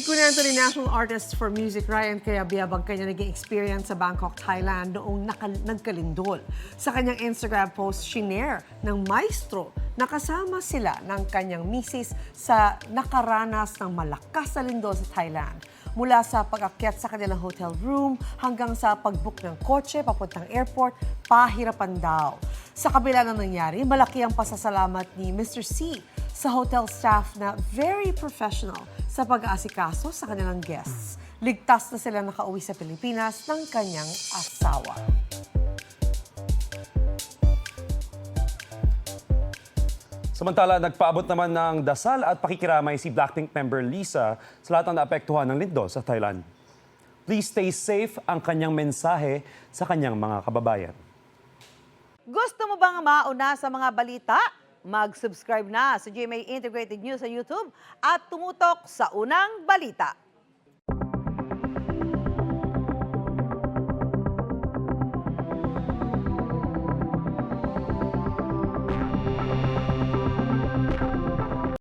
Ikunento ni National Artist for Music Ryan Cayabyab ang kanya naging experience sa Bangkok, Thailand noong nagkalindol. Sa kanyang Instagram post, shinare ng maestro na kasama sila ng kanyang misis sa nakaranas ng malakas na lindol sa Thailand. Mula sa pag-akyat sa kanilang hotel room hanggang sa pag-book ng kotse papuntang airport, pahirapan daw. Sa kabila ng nangyari, malaki ang pasasalamat ni Mr. C sa hotel staff na very professional sa pag-aasikaso sa kanilang guests. Ligtas na sila nakauwi sa Pilipinas ng kanyang asawa. Samantala, nagpaabot naman ng dasal at pakikiramay si Blackpink member Lisa sa lahat ng naapektuhan ng lindol sa Thailand. Please stay safe ang kanyang mensahe sa kanyang mga kababayan. Gusto mo bang mauna sa mga balita? Mag-subscribe na sa GMA Integrated News sa YouTube at tumutok sa unang balita.